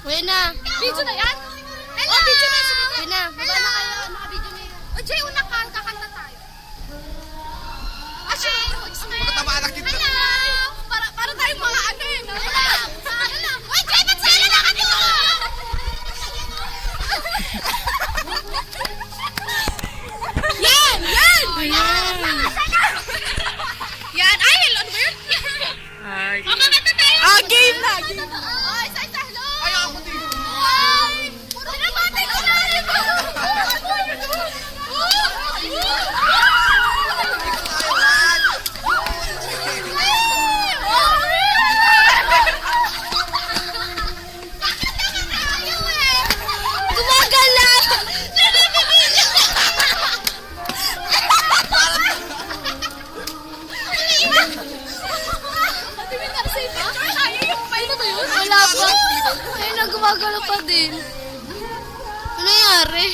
Uwi na. Video na yan? Hello! Oh, video na. Uwi na. Baba Hello! na kayo. Naka-video na yan. O, Jay, una ka. Kakanta tayo. Okay. Magkatamaan kita. Hello! Para tayong mga ano eh. No? Hello! Uy, Jay, ba't sila na kami ko? Yan! Yan! Ayan. Yan! Ay, hello! Ano ba yun? Ay. Kakanta tayo! Ah, game na. Game na. Oh, isa-isa, hello! Ay, ako din. Ay! Pinabati ko na rin ko! Gumagalaw. Wala pa. Ayun na, gumagalaw pa din. Ano nangyari?